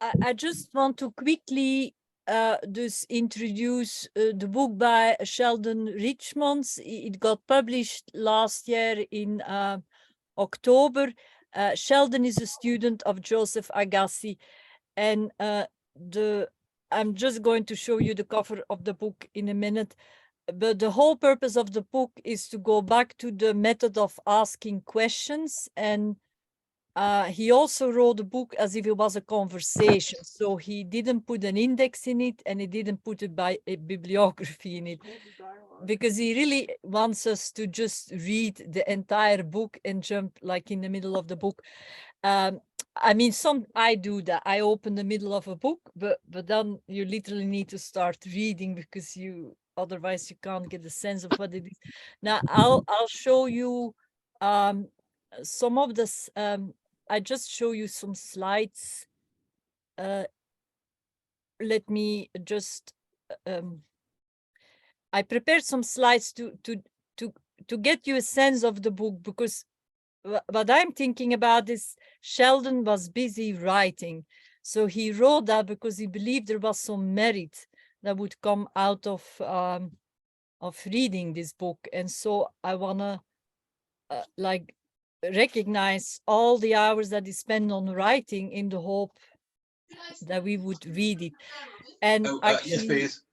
I just want to quickly just introduce the book by Sheldon Richmonds. It got published last year in October. Sheldon is a student of Joseph Agassi, and I'm just going to show you the cover of the book in a minute. But the whole purpose of the book is to go back to the method of asking questions. And he also wrote a book as if it was a conversation. So he didn't put an index in it, and he didn't put a bibliography in it, because he really wants us to just read the entire book and jump like in the middle of the book. I mean, I do that. I open the middle of a book, but then you literally need to start reading, because otherwise you can't get a sense of what it is. Now I'll show you some of this. I just show you some slides. Let me just I prepared some slides to get you a sense of the book, because what I'm thinking about is Sheldon was busy writing. So he wrote that because he believed there was some merit that would come out of reading this book. And so I want to like recognize all the hours that he spent on writing, in the hope that we would read it. And actually, yes, please.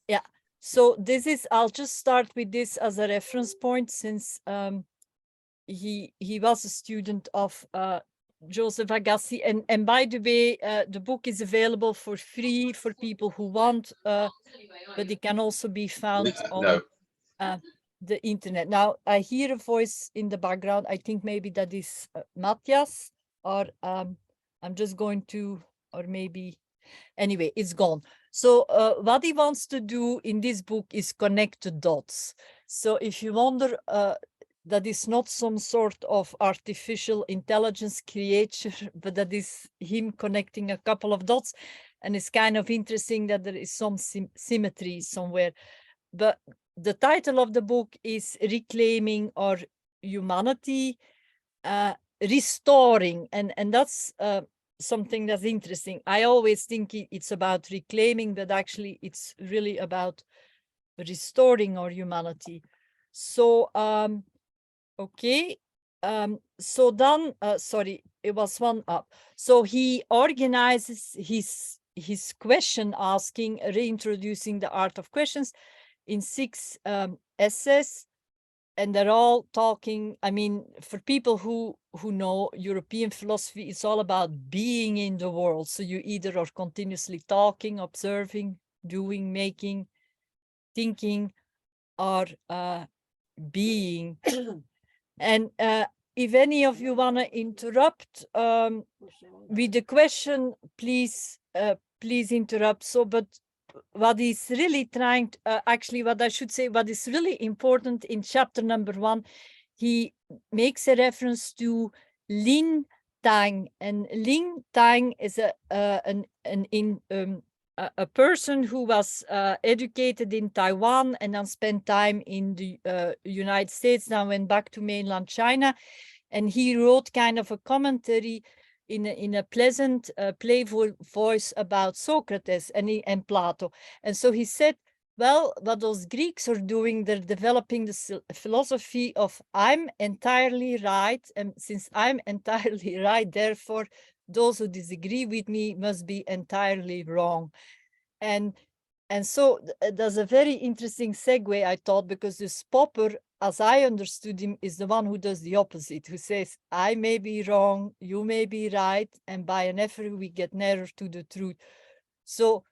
Yeah. So I'll just start with this as a reference point, since he was a student of Joseph Agassi. And by the way, the book is available for free for people who want, but it can also be found on the internet. Now, I hear a voice in the background. I think maybe that is Matthias, or I'm just going to, or maybe, anyway, it's gone. So what he wants to do in this book is connect the dots. So if you wonder, that is not some sort of artificial intelligence creature, but that is him connecting a couple of dots. And it's kind of interesting that there is some symmetry somewhere. But the title of the book is Reclaiming Our Humanity, Restoring. And that's something that's interesting. I always think it's about reclaiming, but actually it's really about restoring our humanity. So, okay. So then, sorry, it was one up. So he organizes his question asking, reintroducing the art of questions, in 6 essays. And they're all talking, I mean, for people who know European philosophy, it's all about being in the world. So you either are continuously talking, observing, doing, making, thinking, or being. And if any of you want to interrupt with the question, please interrupt. So, but what is really trying to, actually, what I should say, what is really important in chapter number 1, he makes a reference to Lin Tang, and Lin Tang is a person who was educated in Taiwan and then spent time in the United States, then went back to mainland China, and he wrote kind of a commentary in a pleasant, playful voice about Socrates and Plato. And so he said, well, what those Greeks are doing, they're developing the philosophy of I'm entirely right, and since I'm entirely right, therefore those who disagree with me must be entirely wrong. And so that's a very interesting segue, I thought, because this Popper, as I understood him, is the one who does the opposite, who says, I may be wrong, you may be right, and by an effort we get nearer to the truth. So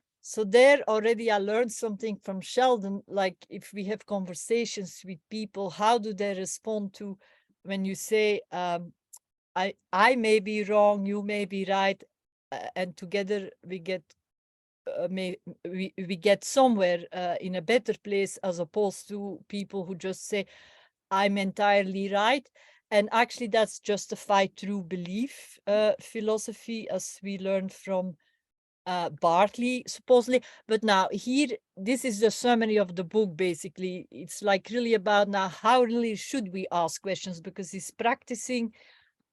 there already I learned something from Sheldon, like if we have conversations with people, how do they respond to when you say, I may be wrong, you may be right, and together we get we get somewhere in a better place, as opposed to people who just say, I'm entirely right. And actually, that's justified through belief philosophy, as we learned from Bartley, supposedly. But now here, this is the summary of the book, basically. It's like really about now, how really should we ask questions? Because he's practicing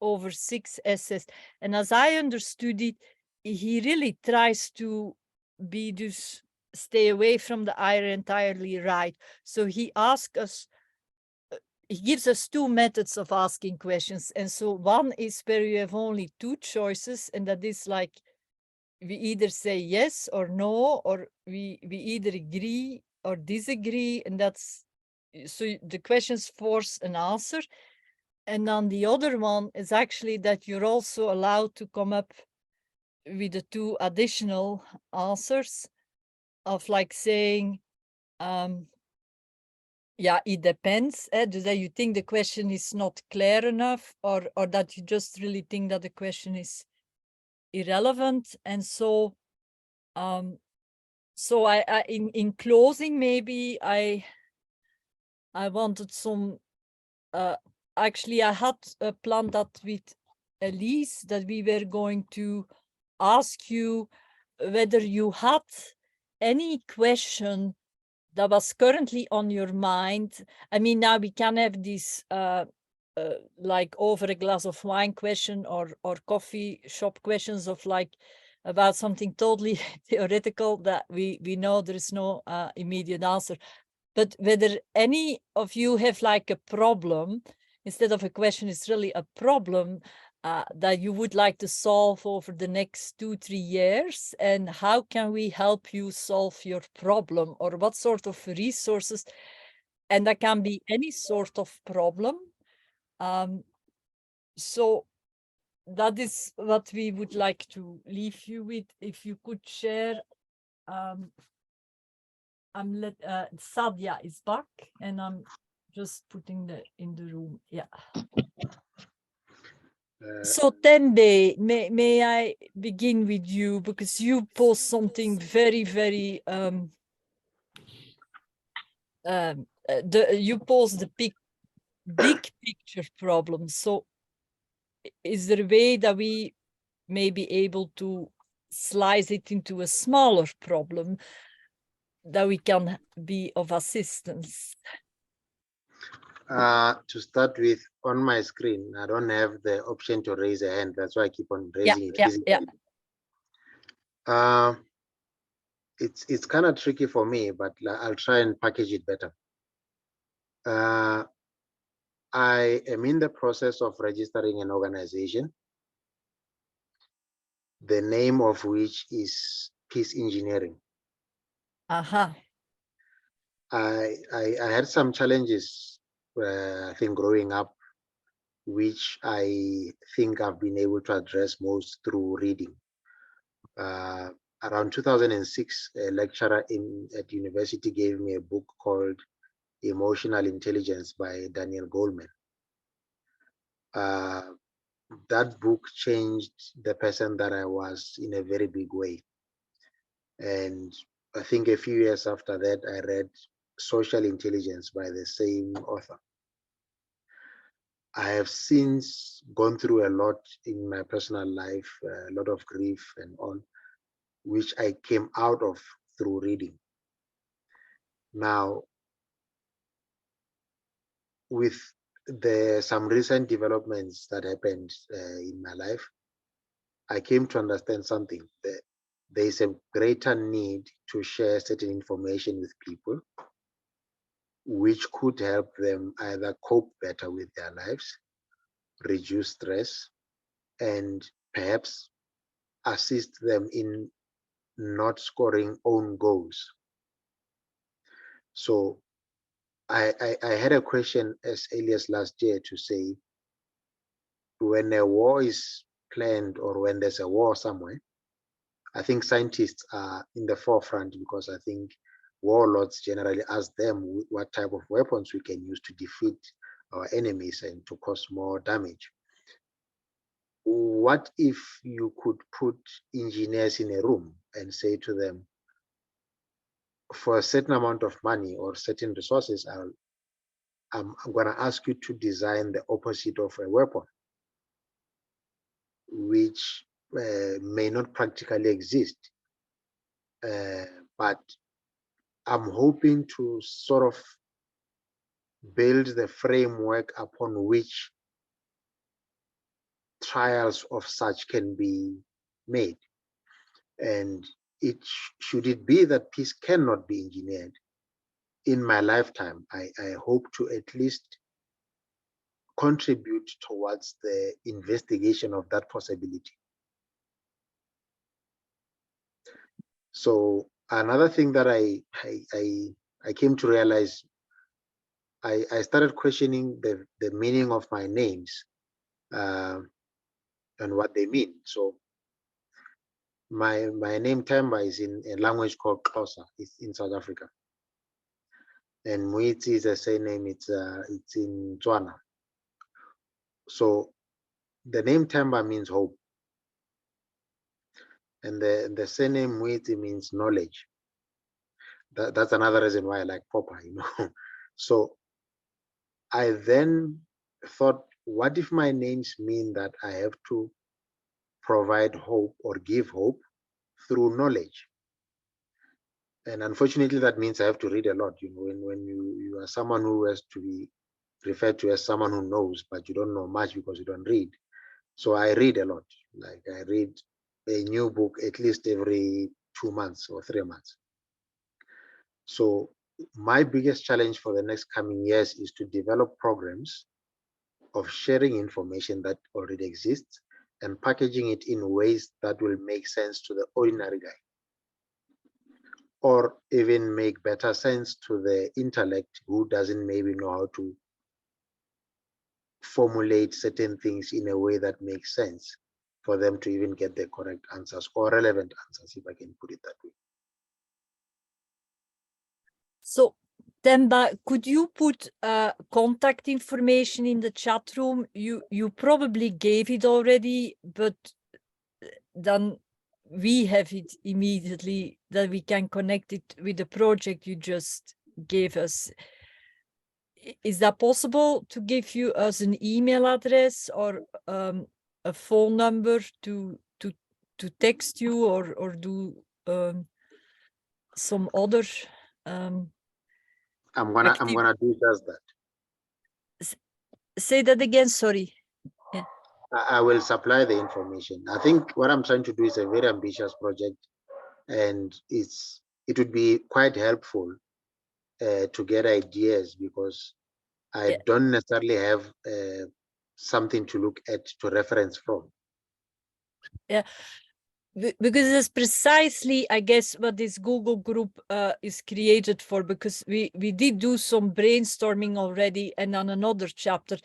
over 6 essays. And as I understood it, he really tries to be dus stay away from the I entirely right. So he asks us, he gives us two methods of asking questions. And so one is where you have only two choices, and that is like we either say yes or no, or we either agree or disagree, and that's so the questions force an answer. And then the other one is actually that you're also allowed to come up with the two additional answers of like saying, yeah, it depends. That you think the question is not clear enough, or that you just really think that the question is irrelevant. And so so I in closing, maybe I wanted some actually I had planned that with Elise, that we were going to ask you whether you had any question that was currently on your mind. I mean, now we can have this like over a glass of wine question, or coffee shop questions of like about something totally theoretical that we know there is no immediate answer. But whether any of you have like a problem, instead of a question, it's really a problem that you would like to solve over the next 2-3 years, and how can we help you solve your problem, or what sort of resources, and that can be any sort of problem. So that is what we would like to leave you with. If you could share, Sadia is back, and I'm just putting in the room. Yeah. So Tembe, may I begin with you, because you post something very, very you post the big picture problem. So is there a way that we may be able to slice it into a smaller problem that we can be of assistance? To start with, on my screen, I don't have the option to raise a hand. That's why I keep on raising it physically. It's kind of tricky for me, but I'll try and package it better. I am in the process of registering an organization, the name of which is Peace Engineering. I had some challenges, I think, growing up, which I think I've been able to address most through reading. Around 2006, a lecturer at university gave me a book called Emotional Intelligence by Daniel Goleman. That book changed the person that I was in a very big way. And I think a few years after that, I read Social Intelligence by the same author. I have since gone through a lot in my personal life, a lot of grief and all, which I came out of through reading. Now, with some recent developments that happened in my life, I came to understand something, that there is a greater need to share certain information with people, which could help them either cope better with their lives, reduce stress, and perhaps assist them in not scoring own goals. So I had a question as early as last year to say, when a war is planned or when there's a war somewhere, I think scientists are in the forefront, because I think warlords generally ask them what type of weapons we can use to defeat our enemies and to cause more damage. What if you could put engineers in a room and say to them, for a certain amount of money or certain resources, I'm going to ask you to design the opposite of a weapon, which may not practically exist, but I'm hoping to sort of build the framework upon which trials of such can be made. And should it be that peace cannot be engineered in my lifetime, I hope to at least contribute towards the investigation of that possibility. So another thing that I came to realize, I started questioning the meaning of my names and what they mean. So my name Temba is in a language called Xhosa. It's in South Africa, and Muiti is a surname. It's in Tswana. So the name Temba means hope, and the surname Muiti means knowledge. That's another reason why I like Popper, you know. So I then thought, what if my names mean that I have to provide hope or give hope through knowledge? And unfortunately, that means I have to read a lot. You know, when you are someone who has to be referred to as someone who knows, but you don't know much because you don't read. So I read a lot. Like I read a new book at least every 2 months or 3 months. So my biggest challenge for the next coming years is to develop programs of sharing information that already exists and packaging it in ways that will make sense to the ordinary guy, or even make better sense to the intellect who doesn't maybe know how to formulate certain things in a way that makes sense for them to even get the correct answers or relevant answers, if I can put it that way. So, Temba, could you put contact information in the chat room? You probably gave it already, but then we have it immediately that we can connect it with the project you just gave us. Is that possible to give you as an email address or a phone number to text you or do some other I'm gonna do just that. Say that again, sorry. Yeah. I will supply the information. I think what I'm trying to do is a very ambitious project, and it would be quite helpful to get ideas, because I don't necessarily have something to look at to reference from. Yeah, because it's precisely, I guess, what this Google group is created for, because we did do some brainstorming already and on another chapter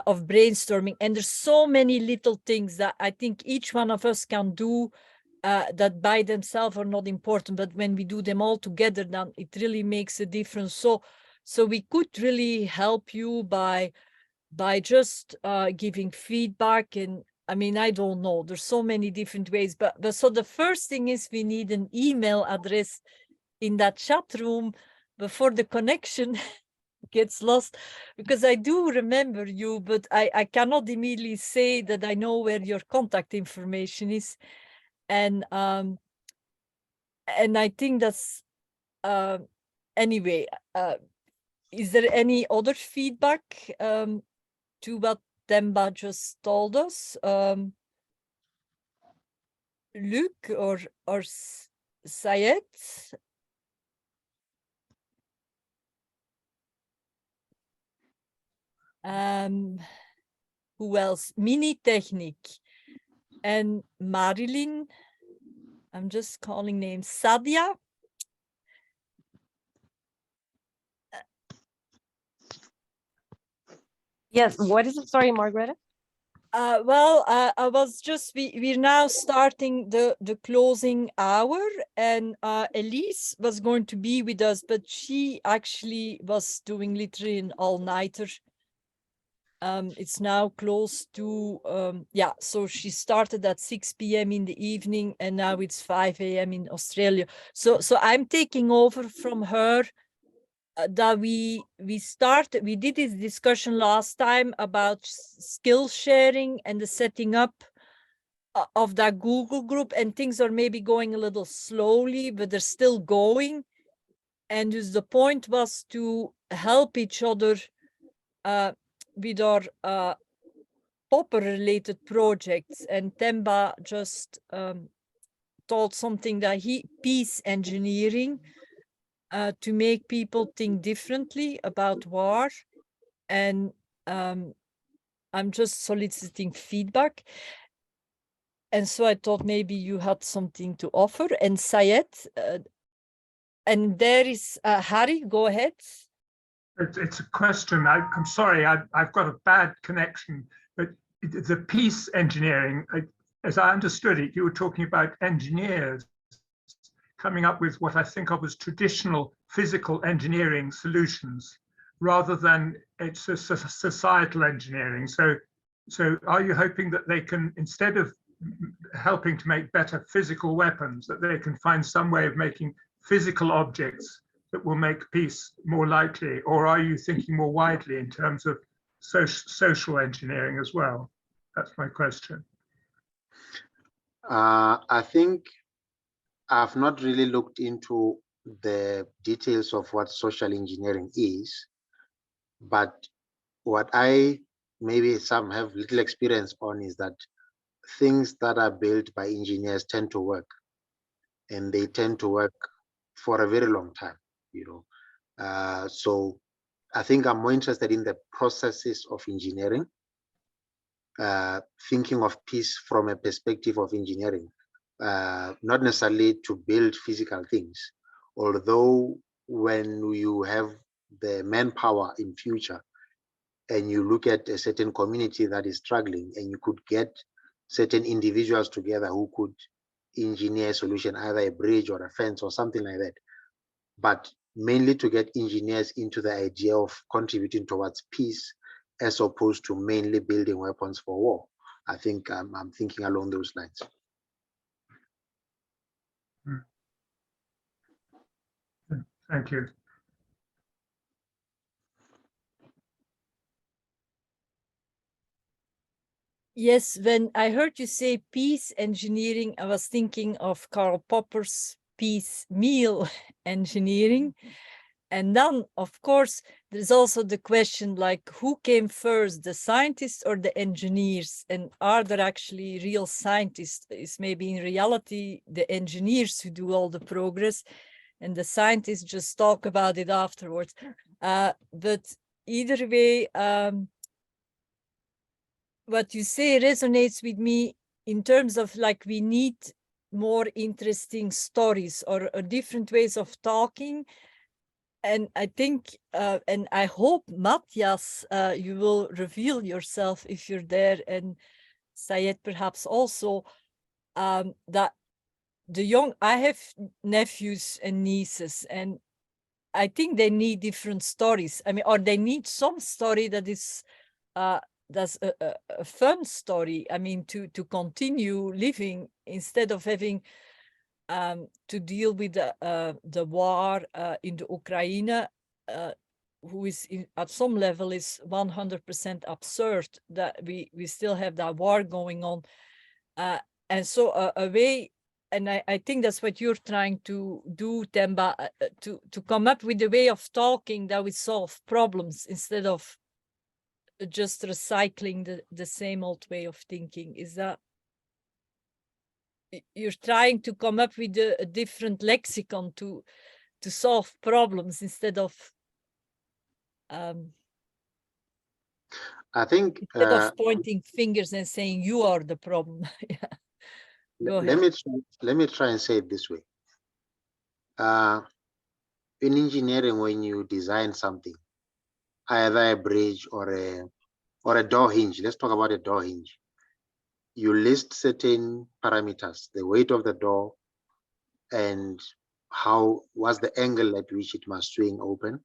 of brainstorming, and there's so many little things that I think each one of us can do that by themselves are not important, but when we do them all together, then it really makes a difference. So we could really help you by just giving feedback. And I mean, I don't know, there's so many different ways, but so the first thing is we need an email address in that chat room before the connection gets lost, because I do remember you, but I cannot immediately say that I know where your contact information is. And I think that's anyway. Is there any other feedback to what Temba just told us? Luc or Sayed? Who else? Mini Technic and Marilyn. I'm just calling names. Sadia. Yes, what is it? Sorry, Margaret. Well, I was just, we're now starting the closing hour, and Elise was going to be with us, but she actually was doing literally an all-nighter. It's now close to, yeah, so she started at 6 p.m. in the evening, and now it's 5 a.m. in Australia. So I'm taking over from her. That we did this discussion last time about skill sharing and the setting up of that Google group, and things are maybe going a little slowly, but they're still going. And just the point was to help each other with our Popper related projects. And Temba just told something that peace engineering, to make people think differently about war. And I'm just soliciting feedback. And so I thought maybe you had something to offer. And Syed, and there is Harry, go ahead. It's a question. I'm sorry, I've got a bad connection, but the peace engineering, as I understood it, you were talking about engineers coming up with what I think of as traditional physical engineering solutions, rather than it's a societal engineering. So are you hoping that they can, instead of helping to make better physical weapons, that they can find some way of making physical objects that will make peace more likely? Or are you thinking more widely in terms of social engineering as well? That's my question. I think I've not really looked into the details of what social engineering is, but what I maybe some have little experience on is that things that are built by engineers tend to work, and they tend to work for a very long time, you know. So I think I'm more interested in the processes of engineering, thinking of peace from a perspective of engineering, not necessarily to build physical things, although when you have the manpower in future and you look at a certain community that is struggling, and you could get certain individuals together who could engineer a solution, either a bridge or a fence or something like that, but mainly to get engineers into the idea of contributing towards peace as opposed to mainly building weapons for war. I think I'm thinking along those lines. Thank you. Yes, when I heard you say peace engineering, I was thinking of Karl Popper's peace meal engineering. And then, of course, there's also the question, like, who came first, the scientists or the engineers? And are there actually real scientists? Is maybe in reality the engineers who do all the progress, and the scientists just talk about it afterwards. But either way, what you say resonates with me in terms of, like, we need more interesting stories or different ways of talking. And I think, and I hope, Matthias, you will reveal yourself if you're there, and Syed perhaps also, that I have nephews and nieces, and I think they need different stories. I mean, or they need some story that is, that's a fun story. I mean, to continue living instead of having to deal with the war in the Ukraine, who is at some level is 100% absurd that we still have that war going on. And so a way, and I think that's what you're trying to do, Themba, to come up with a way of talking that we solve problems instead of just recycling the same old way of thinking. Is that you're trying to come up with a different lexicon to solve problems instead of I think instead of pointing fingers and saying you are the problem. Yeah. Go ahead. Let me try and say it this way. In engineering, when you design something, either a bridge or a door hinge, let's talk about a door hinge. You list certain parameters, the weight of the door, and what's the angle at which it must swing open.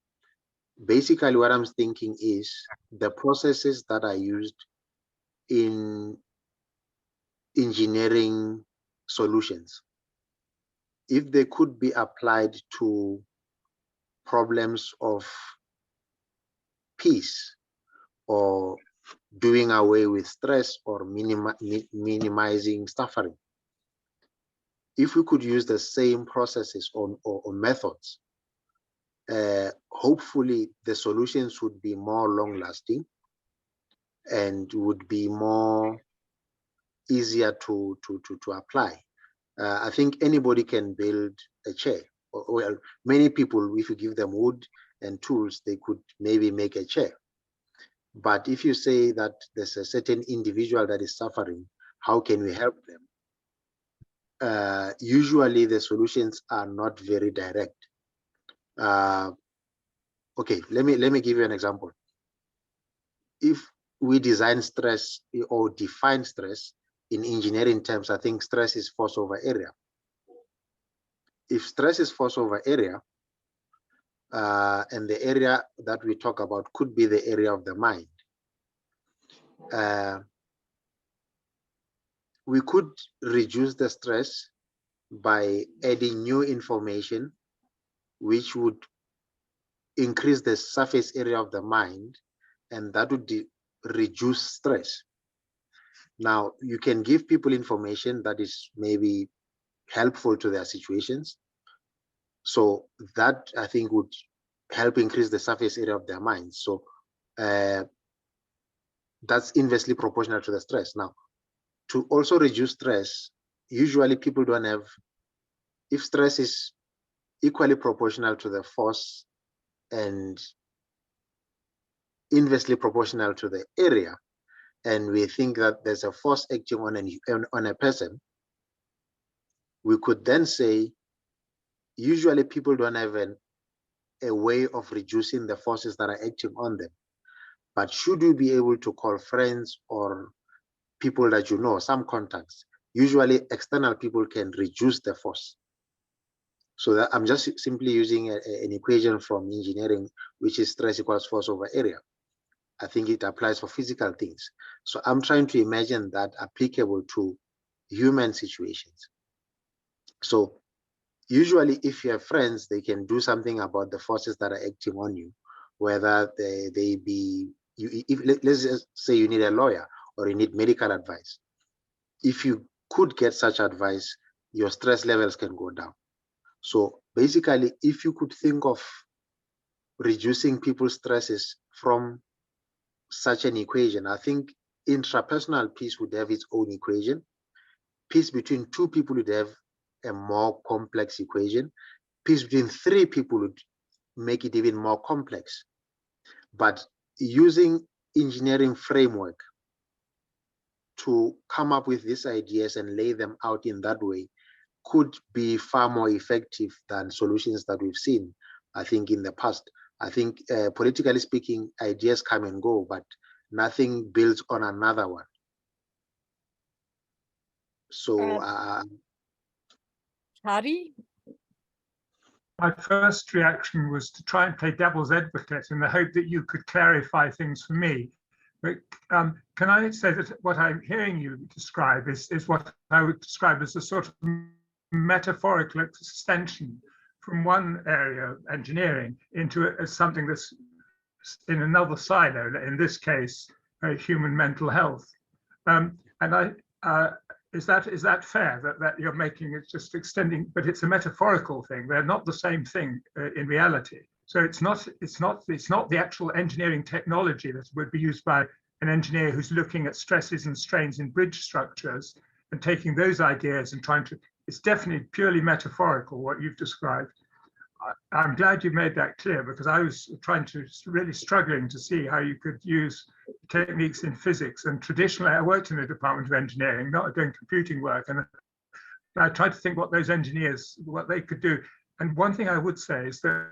Basically, what I'm thinking is the processes that are used in engineering solutions, if they could be applied to problems of peace or doing away with stress or minimizing suffering, if we could use the same processes or methods, hopefully the solutions would be more long-lasting and would be more easier to apply. I think anybody can build a chair. Well, many people, if you give them wood and tools, they could maybe make a chair. But if you say that there's a certain individual that is suffering, how can we help them? Usually the solutions are not very direct. Okay, let me give you an example. If we design stress or define stress in engineering terms, I think stress is force over area. If stress is force over area, and the area that we talk about could be the area of the mind, we could reduce the stress by adding new information, which would increase the surface area of the mind, and that would reduce stress. Now, you can give people information that is maybe helpful to their situations. So that, I think, would help increase the surface area of their minds. So that's inversely proportional to the stress. Now, to also reduce stress, usually people don't have, if stress is equally proportional to the force and inversely proportional to the area, and we think that there's a force acting on a person, we could then say, usually people don't have a way of reducing the forces that are acting on them. But should you be able to call friends or people that you know, some contacts, usually external people can reduce the force. So that I'm just simply using an equation from engineering, which is stress equals force over area. I think it applies for physical things. So I'm trying to imagine that applicable to human situations. So usually if you have friends, they can do something about the forces that are acting on you, whether they be, let's just say you need a lawyer or you need medical advice. If you could get such advice, your stress levels can go down. So basically, if you could think of reducing people's stresses from such an equation, I think intrapersonal peace would have its own equation. Peace between two people would have a more complex equation. Peace between three people would make it even more complex. But using engineering framework to come up with these ideas and lay them out in that way could be far more effective than solutions that we've seen, I think, in the past. I think politically speaking, ideas come and go, but nothing builds on another one. So Harry? My first reaction was to try and play devil's advocate in the hope that you could clarify things for me. But can I say that what I'm hearing you describe is what I would describe as a sort of metaphorical extension from one area of engineering into something that's in another silo, in this case, human mental health. Is that fair, that you're making it just extending, but it's a metaphorical thing. They're not the same thing in reality. So it's not the actual engineering technology that would be used by an engineer who's looking at stresses and strains in bridge structures and taking those ideas and trying to, it's definitely purely metaphorical, what you've described. I'm glad you made that clear, because I was really struggling to see how you could use techniques in physics. And traditionally, I worked in the Department of Engineering, not doing computing work. And I tried to think what those engineers, what they could do. And one thing I would say is that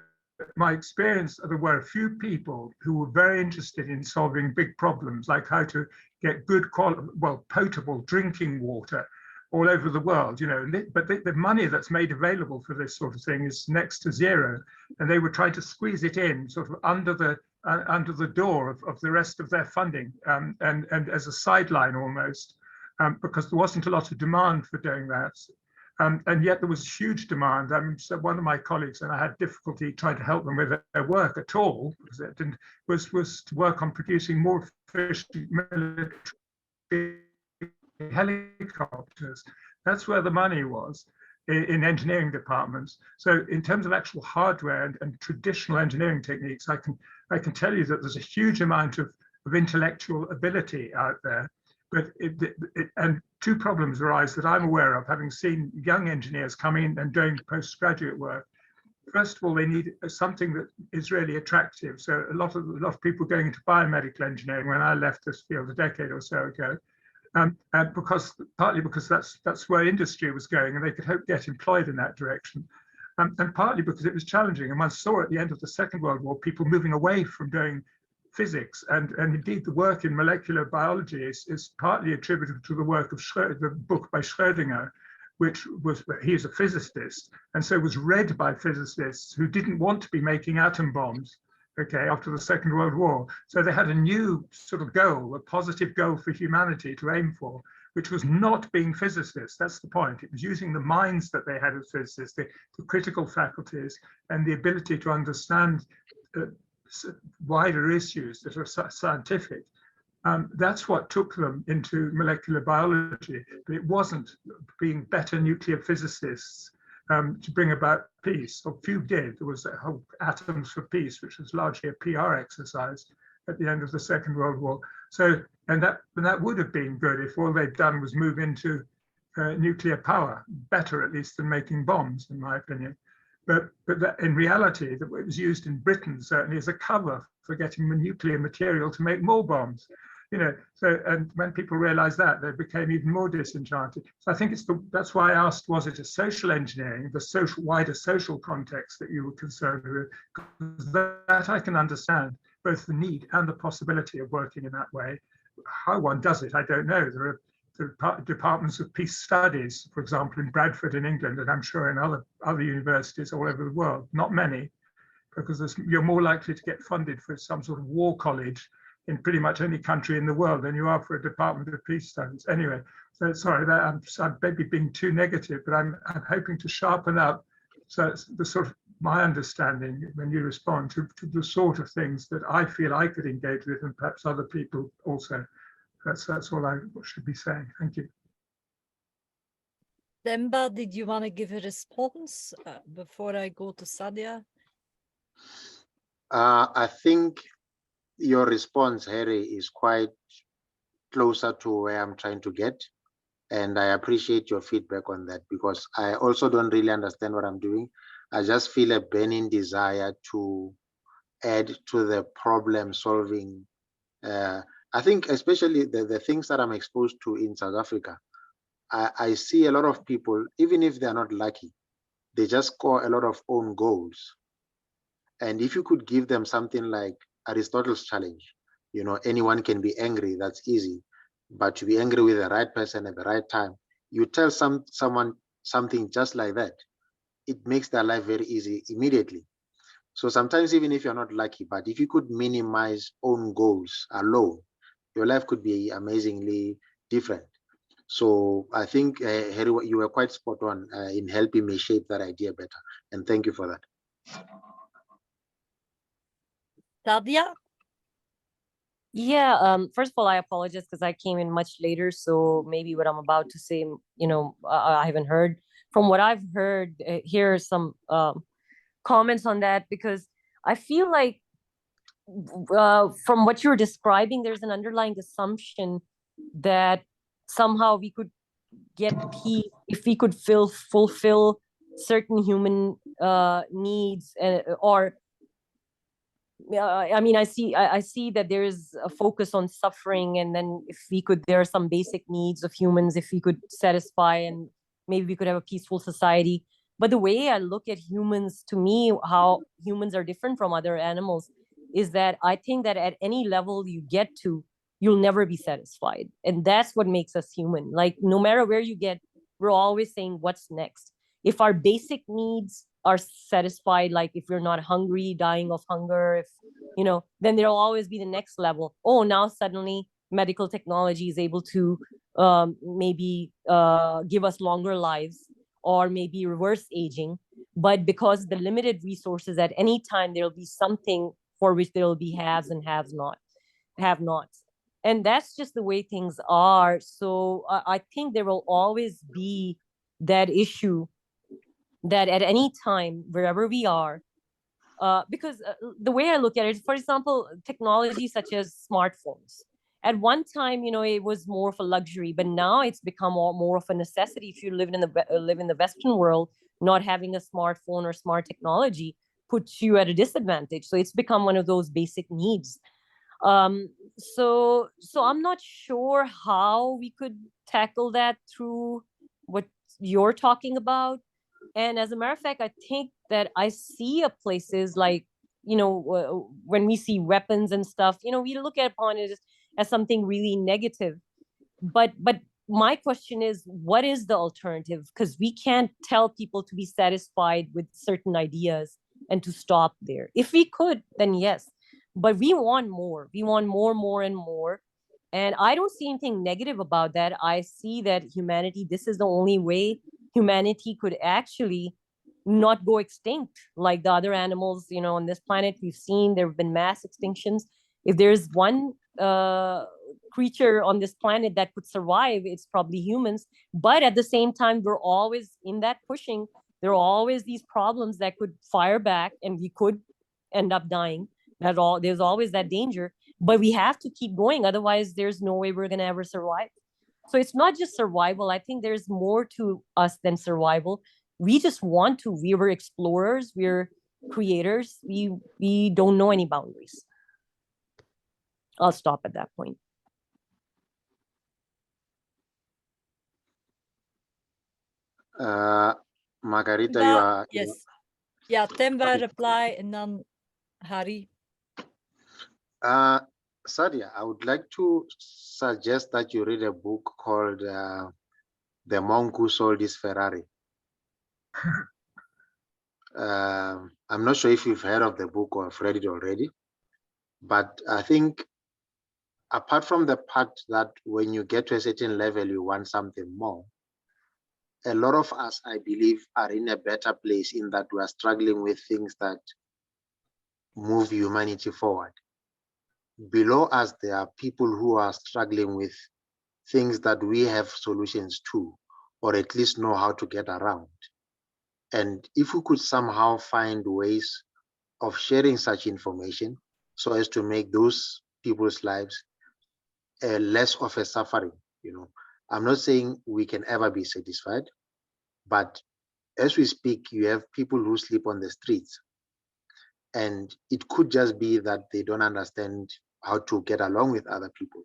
my experience, there were a few people who were very interested in solving big problems, like how to get good quality, potable drinking water all over the world, but the money that's made available for this sort of thing is next to zero. And they were trying to squeeze it in sort of under the door of the rest of their funding, and as a sideline almost, because there wasn't a lot of demand for doing that. And yet there was huge demand. So one of my colleagues, and I had difficulty trying to help them with their work at all, because it didn't, was to work on producing more efficient military helicopters. That's where the money was in engineering departments. So in terms of actual hardware and traditional engineering techniques, I can tell you that there's a huge amount of intellectual ability out there. But and two problems arise that I'm aware of, having seen young engineers come in and doing postgraduate work. First of all, they need something that is really attractive. So a lot of people going into biomedical engineering when I left this field a decade or so ago, and partly because that's where industry was going, and they could hope to get employed in that direction, and partly because it was challenging. And one saw at the end of the Second World War people moving away from doing physics, and indeed the work in molecular biology is partly attributed to the work of the book by Schrödinger, which was, he's a physicist, and so was read by physicists who didn't want to be making atom bombs, okay, after the Second World War. So they had a new sort of goal, a positive goal for humanity to aim for, which was not being physicists. That's the point. It was using the minds that they had as physicists, the critical faculties, and the ability to understand wider issues that are scientific. That's what took them into molecular biology, but it wasn't being better nuclear physicists to bring about peace, or few did. There was a whole Atoms for Peace, which was largely a PR exercise at the end of the Second World War. So, and that would have been good if all they'd done was move into nuclear power, better at least than making bombs, in my opinion. But that in reality, that it was used in Britain certainly as a cover for getting the nuclear material to make more bombs. You know, so, and when people realized that, they became even more disenchanted. So I think that's why I asked, was it a social engineering, the wider social context that you were concerned with? Because that I can understand, both the need and the possibility of working in that way. How one does it, I don't know. There are departments of peace studies, for example, in Bradford in England, and I'm sure in other universities all over the world. Not many, because you're more likely to get funded for some sort of war college in pretty much any country in the world than you are for a department of peace studies. Anyway, so sorry that I'm maybe being too negative, but I'm hoping to sharpen up so it's the sort of my understanding when you respond to the sort of things that I feel I could engage with, and perhaps other people also. That's all I should be saying. Thank you. Demba, did you want to give a response before I go to Sadia? I think your response, Harry, is quite closer to where I'm trying to get. And I appreciate your feedback on that, because I also don't really understand what I'm doing. I just feel a burning desire to add to the problem solving. I think especially the things that I'm exposed to in South Africa, I see a lot of people, even if they're not lucky, they just score a lot of own goals. And if you could give them something like Aristotle's challenge, you know, anyone can be angry, that's easy. But to be angry with the right person at the right time, you tell someone something just like that, it makes their life very easy immediately. So sometimes, even if you're not lucky, but if you could minimize own goals alone, your life could be amazingly different. So I think, Harry, you were quite spot on in helping me shape that idea better. And thank you for that. Sadia? Yeah, first of all, I apologize because I came in much later, so maybe what I'm about to say, you know, I haven't heard. From what I've heard, here are some comments on that, because I feel like from what you're describing, there's an underlying assumption that somehow we could get peace if we could fulfill certain human needs, or I mean, I see that there is a focus on suffering, and then if we could, there are some basic needs of humans, if we could satisfy, and maybe we could have a peaceful society. But the way I look at humans, to me, how humans are different from other animals, is that I think that at any level you get to, you'll never be satisfied. And that's what makes us human. Like, no matter where you get, we're always saying, what's next? If our basic needs are satisfied, like if we're not hungry, dying of hunger, if, you know, then there'll always be the next level. Oh, now suddenly medical technology is able to maybe give us longer lives, or maybe reverse aging. But because the limited resources, at any time there'll be something for which there'll be haves and have-nots. And that's just the way things are. So I think there will always be that issue that at any time, wherever we are, because the way I look at it, for example, technology such as smartphones At one time, it was more of a luxury, but now it's become more of a necessity. If you live in the Western world, not having a smartphone or smart technology puts you at a disadvantage. So it's become one of those basic needs. So I'm not sure how we could tackle that through what you're talking about. And as a matter of fact, I think that I see places like, when we see weapons and stuff, we look upon it as something really negative. But my question is, what is the alternative? Because we can't tell people to be satisfied with certain ideas and to stop there. If we could, then yes. But we want more. We want more, and more. And I don't see anything negative about that. I see that humanity, this is the only way humanity could actually not go extinct like the other animals, on this planet. We've seen there have been mass extinctions. If there's one creature on this planet that could survive, it's probably humans. But at the same time, we're always in that pushing. There are always these problems that could fire back and we could end up dying. There's always that danger, but we have to keep going. Otherwise, there's no way we're going to ever survive. So it's not just survival. I think there's more to us than survival. We just want to. We were explorers. We're creators. We don't know any boundaries. I'll stop at that point. Margarita, Temba, you are. yes. Yeah, Temba Okay. reply and then Hari. Sadia, I would like to suggest that you read a book called The Monk Who Sold His Ferrari. I'm not sure if you've heard of the book or have read it already, but I think apart from the part that when you get to a certain level, you want something more, a lot of us, I believe, are in a better place in that we are struggling with things that move humanity forward. Below us, there are people who are struggling with things that we have solutions to, or at least know how to get around. And if we could somehow find ways of sharing such information so as to make those people's lives less of a suffering, I'm not saying we can ever be satisfied, but as we speak, you have people who sleep on the streets. And it could just be that they don't understand how to get along with other people.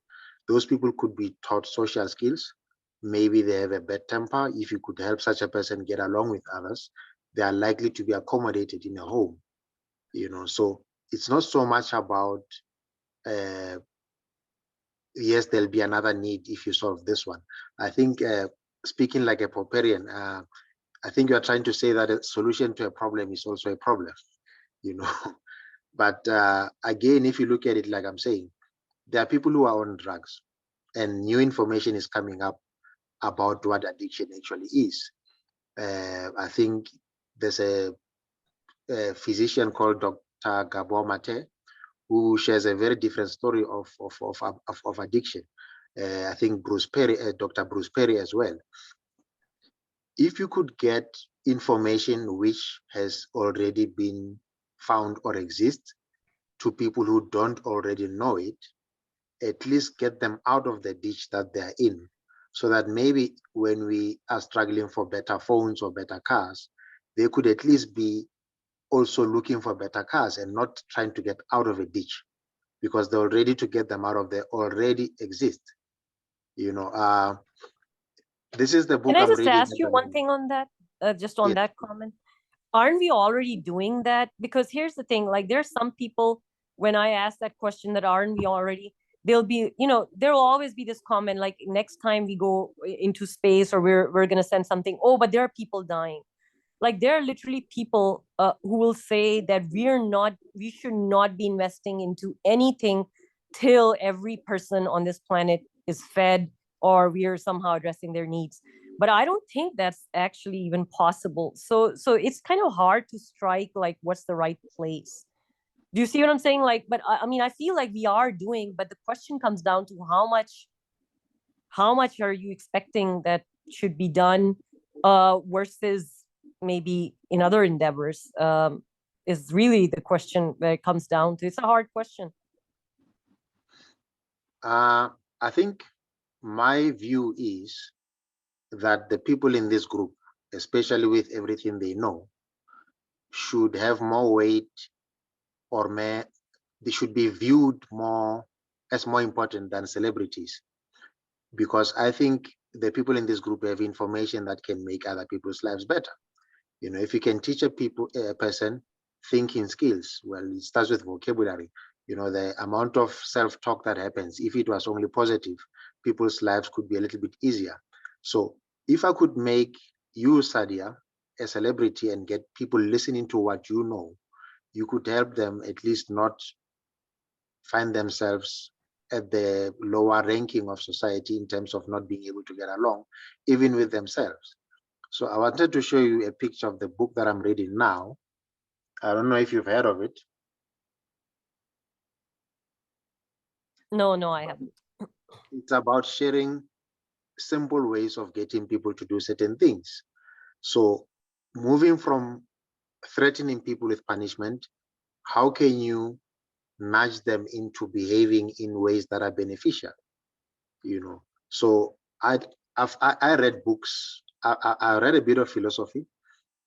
Those people could be taught social skills. Maybe they have a bad temper. If you could help such a person get along with others, they are likely to be accommodated in a home. So it's not so much about, yes, there'll be another need if you solve this one. I think speaking like a Popperian, I think you're trying to say that a solution to a problem is also a problem. But again, if you look at it like I'm saying, there are people who are on drugs and new information is coming up about what addiction actually is. I think there's a physician called Dr. Gabor Mate who shares a very different story of addiction. I think Dr. Bruce Perry as well. If you could get information which has already been found or exists to people who don't already know it, at least get them out of the ditch that they're in, so that maybe when we are struggling for better phones or better cars, they could at least be also looking for better cars and not trying to get out of a ditch, because they're ready to get them out of there already exist. This is the book Can I I'm just reading. ask you one thing on that? Just on that comment? Aren't we already doing that? Because here's the thing, like there's some people, when I ask that question, that aren't we already, there'll be, there'll always be this comment, like next time we go into space or we're going to send something, oh, but there are people dying. Like there are literally people who will say that we should not be investing into anything till every person on this planet is fed or we are somehow addressing their needs. But I don't think that's actually even possible. So it's kind of hard to strike like what's the right place. Do you see what I'm saying? Like, but I mean, I feel like we are doing, but the question comes down to how much are you expecting that should be done versus maybe in other endeavors is really the question that it comes down to. It's a hard question. I I think my view is that the people in this group, especially with everything they know, should have more weight, or they should be viewed more as more important than celebrities, because I think the people in this group have information that can make other people's lives better. You know, if you can teach a person thinking skills, well, it starts with vocabulary. You know, the amount of self-talk that happens, if it was only positive, people's lives could be a little bit easier. So if I could make you, Sadia, a celebrity and get people listening to what you know, you could help them at least not find themselves at the lower ranking of society in terms of not being able to get along, even with themselves. So I wanted to show you a picture of the book that I'm reading now. I don't know if you've heard of it. No, I haven't. It's about sharing simple ways of getting people to do certain things. So moving from threatening people with punishment, how can you nudge them into behaving in ways that are beneficial? You know, so I read books. I read a bit of philosophy.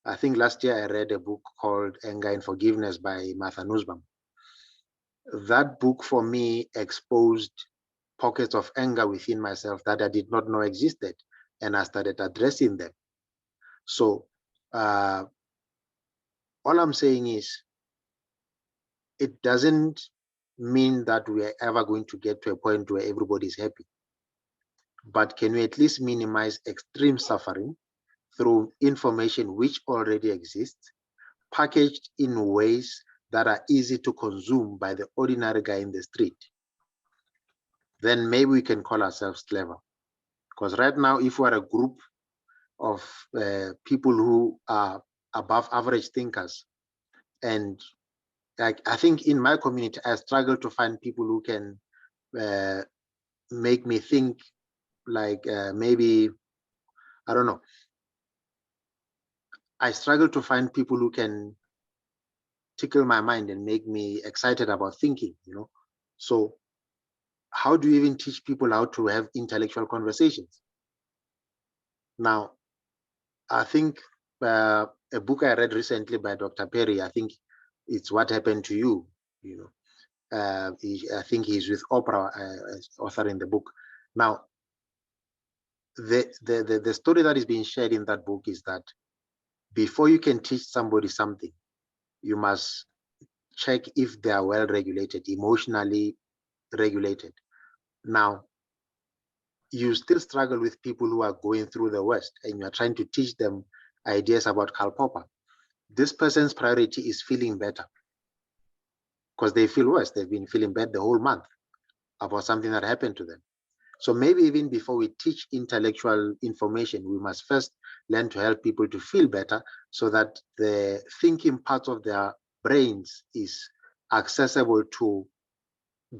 I think last year I read a book called Anger and Forgiveness by Martha Nussbaum. That book for me exposed pockets of anger within myself that I did not know existed, and I started addressing them. So all I'm saying is, it doesn't mean that we are ever going to get to a point where everybody's happy, but can we at least minimize extreme suffering through information which already exists, packaged in ways that are easy to consume by the ordinary guy in the street? Then maybe we can call ourselves clever. Because right now, if we're a group of people who are above average thinkers, and like, I think in my community, I struggle to find people who can make me think, like maybe, I don't know. I struggle to find people who can tickle my mind and make me excited about thinking, you know. So how do you even teach people how to have intellectual conversations? Now, I think a book I read recently by Dr. Perry, I think it's What Happened to You, you know. I think he's with Oprah as author in the book. Now, the story that is being shared in that book is that before you can teach somebody something, you must check if they are well regulated, emotionally regulated. Now, you still struggle with people who are going through the West and you are trying to teach them ideas about Karl Popper. This person's priority is feeling better because they feel worse. They've been feeling bad the whole month about something that happened to them. So maybe even before we teach intellectual information, we must first learn to help people to feel better so that the thinking part of their brains is accessible to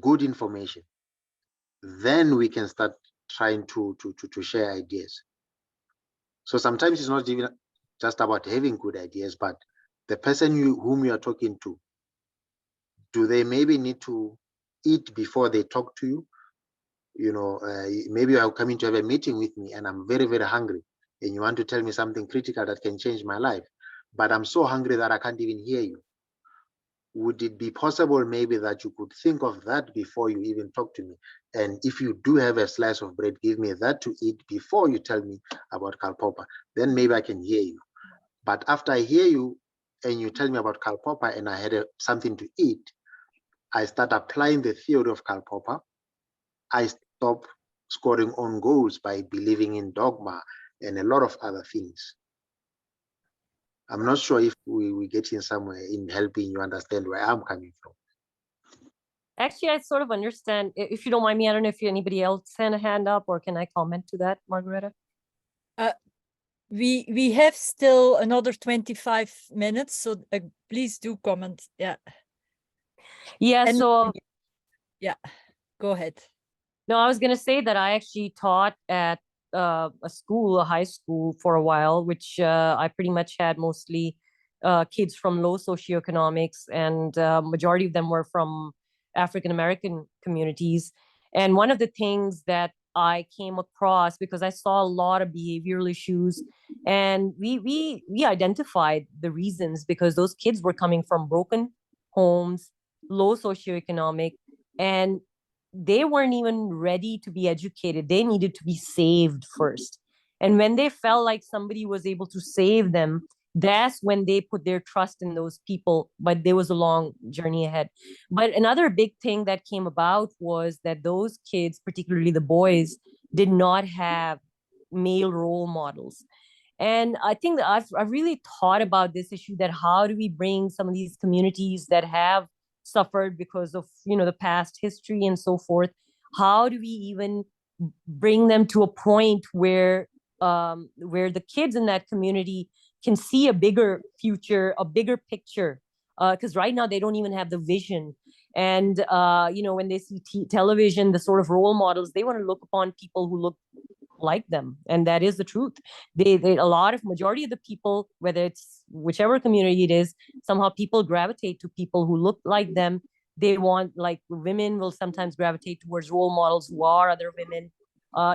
good information. Then we can start trying to share ideas. So sometimes it's not even just about having good ideas, but the person whom you are talking to, do they maybe need to eat before they talk to you? You know, maybe you are coming to have a meeting with me and I'm very, very hungry and you want to tell me something critical that can change my life, but I'm so hungry that I can't even hear you. Would it be possible maybe that you could think of that before you even talk to me? And if you do have a slice of bread, give me that to eat before you tell me about Karl Popper. Then maybe I can hear you. But after I hear you and you tell me about Karl Popper and I had something to eat, I start applying the theory of Karl Popper. I stop scoring on goals by believing in dogma and a lot of other things. I'm not sure if we get in somewhere in helping you understand where I'm coming from. Actually, I sort of understand. If you don't mind me, I don't know if anybody else had a hand up, or can I comment to that, Margareta? We have still another 25 minutes, so please do comment. Yeah. Yeah. And- So yeah, go ahead. no, I was going to say that I actually taught at a high school for a while, which I pretty much had mostly kids from low socioeconomics, and majority of them were from African American communities. And one of the things that I came across, because I saw a lot of behavioral issues, and we identified the reasons, because those kids were coming from broken homes, low socioeconomic, and they weren't even ready to be educated. They needed to be saved first. And when they felt like somebody was able to save them, that's when they put their trust in those people. But there was a long journey ahead. But another big thing that came about was that those kids, particularly the boys, did not have male role models. And I think that I've really thought about this issue, that how do we bring some of these communities that have suffered because of, the past history and so forth, how do we even bring them to a point where the kids in that community can see a bigger future, a bigger picture, because right now they don't even have the vision. And when they see television, the sort of role models, they want to look upon people who look like them, and that is the truth. They majority of the people, whether it's whichever community it is, somehow people gravitate to people who look like them. They want, like, women will sometimes gravitate towards role models who are other women.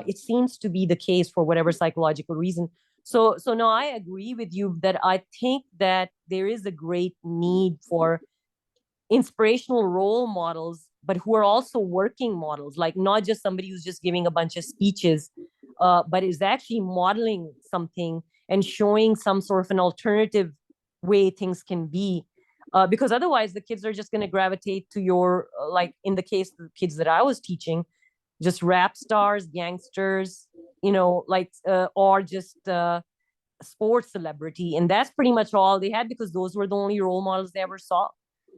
It seems to be the case for whatever psychological reason. So no, I agree with you that I think that there is a great need for inspirational role models, but who are also working models, like not just somebody who's just giving a bunch of speeches, but is actually modeling something and showing some sort of an alternative way things can be. Because otherwise the kids are just going to gravitate to your, like in the case of the kids that I was teaching, just rap stars, gangsters, or just sports celebrity. And that's pretty much all they had, because those were the only role models they ever saw.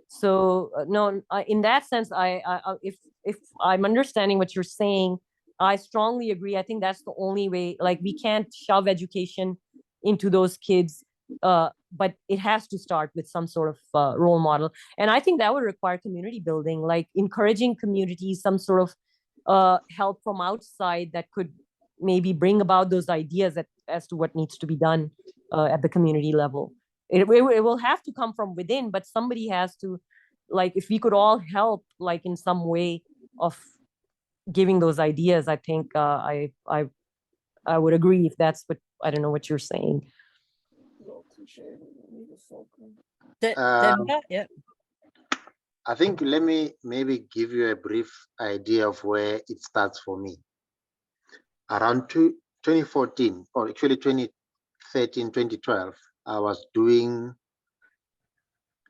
So no, in that sense, if I'm understanding what you're saying, I strongly agree. I think that's the only way. Like, we can't shove education into those kids, but it has to start with some sort of role model. And I think that would require community building, like encouraging communities, some sort of help from outside that could maybe bring about those ideas as to what needs to be done at the community level. It will have to come from within, but somebody has to, like, if we could all help, like in some way of giving those ideas, I think I would agree, if that's what, I don't know what you're saying. Yeah. I think let me maybe give you a brief idea of where it starts for me. Around 2014, or actually 2013, 2012, I was doing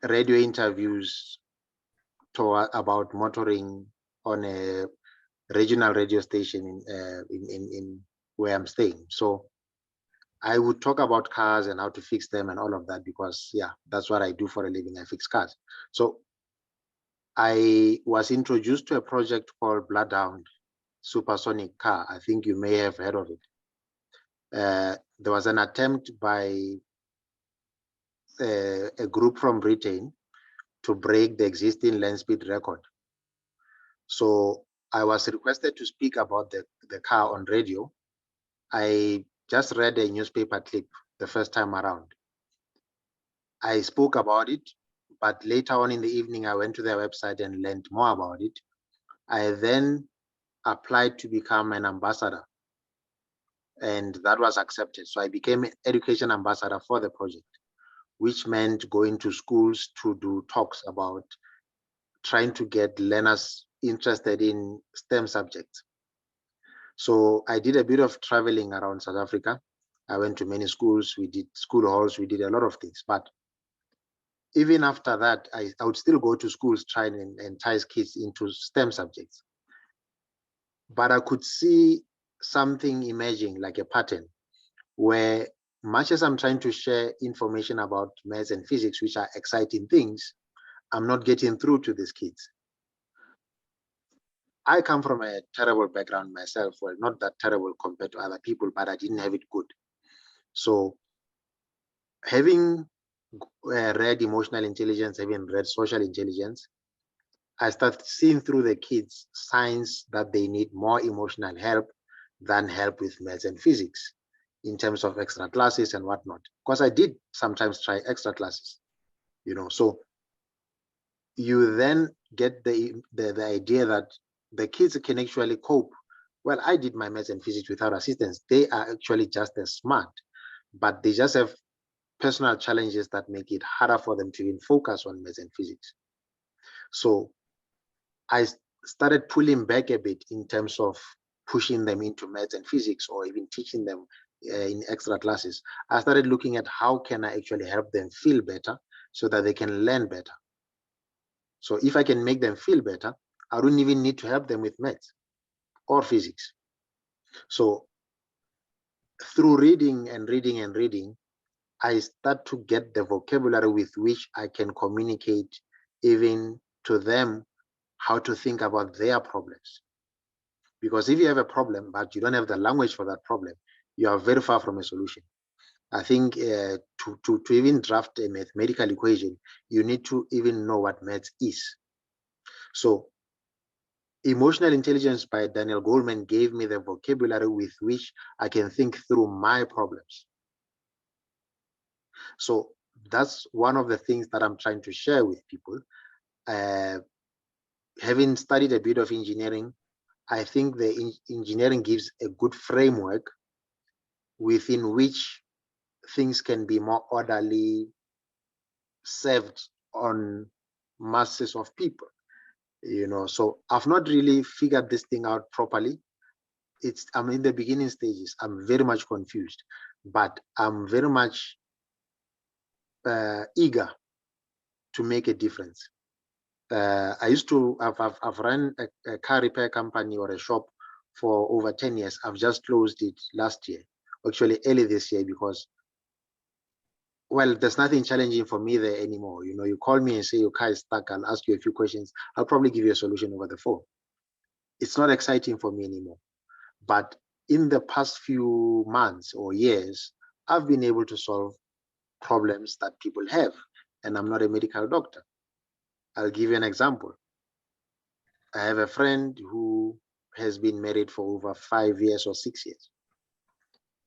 radio interviews about motoring on a regional radio station in where I'm staying. So I would talk about cars and how to fix them and all of that, because yeah, that's what I do for a living. I fix cars. So I was introduced to a project called Bloodhound Supersonic Car. I think you may have heard of it. There was an attempt by a group from Britain to break the existing land speed record. So I was requested to speak about the car on radio. I just read a newspaper clip the first time around. I spoke about it, but later on in the evening, I went to their website and learned more about it. I then applied to become an ambassador, and that was accepted. So I became an education ambassador for the project, which meant going to schools to do talks about trying to get learners interested in STEM subjects. So I did a bit of traveling around South Africa. I went to many schools, we did school halls, we did a lot of things. But even after that, I would still go to schools trying and entice kids into STEM subjects. But I could see something emerging, like a pattern, where much as I'm trying to share information about maths and physics, which are exciting things, I'm not getting through to these kids. I come from a terrible background myself. Well, not that terrible compared to other people, but I didn't have it good. So having read emotional intelligence, having read social intelligence, I started seeing through the kids signs that they need more emotional help than help with maths and physics in terms of extra classes and whatnot. Because I did sometimes try extra classes, so you then get the idea that the kids can actually cope. Well, I did my maths and physics without assistance. They are actually just as smart, but they just have personal challenges that make it harder for them to even focus on maths and physics. So I started pulling back a bit in terms of pushing them into maths and physics or even teaching them in extra classes. I started looking at how can I actually help them feel better so that they can learn better. So if I can make them feel better, I don't even need to help them with maths or physics. So through reading and reading and reading, I start to get the vocabulary with which I can communicate even to them how to think about their problems. Because if you have a problem, but you don't have the language for that problem, you are very far from a solution. I think to even draft a mathematical equation, you need to even know what maths is. So Emotional Intelligence by Daniel Goleman gave me the vocabulary with which I can think through my problems. So that's one of the things that I'm trying to share with people. Having studied a bit of engineering, I think the engineering gives a good framework within which things can be more orderly served on masses of people. So I've not really figured this thing out properly. I'm in the beginning stages. I'm very much confused, but I'm very much eager to make a difference. I've run a car repair company or a shop for over 10 years. I've just closed it last year, actually early this year, because, well, there's nothing challenging for me there anymore. You call me and say your car is stuck, I'll ask you a few questions. I'll probably give you a solution over the phone. It's not exciting for me anymore. But in the past few months or years, I've been able to solve problems that people have, and I'm not a medical doctor. I'll give you an example. I have a friend who has been married for over 5 years or 6 years.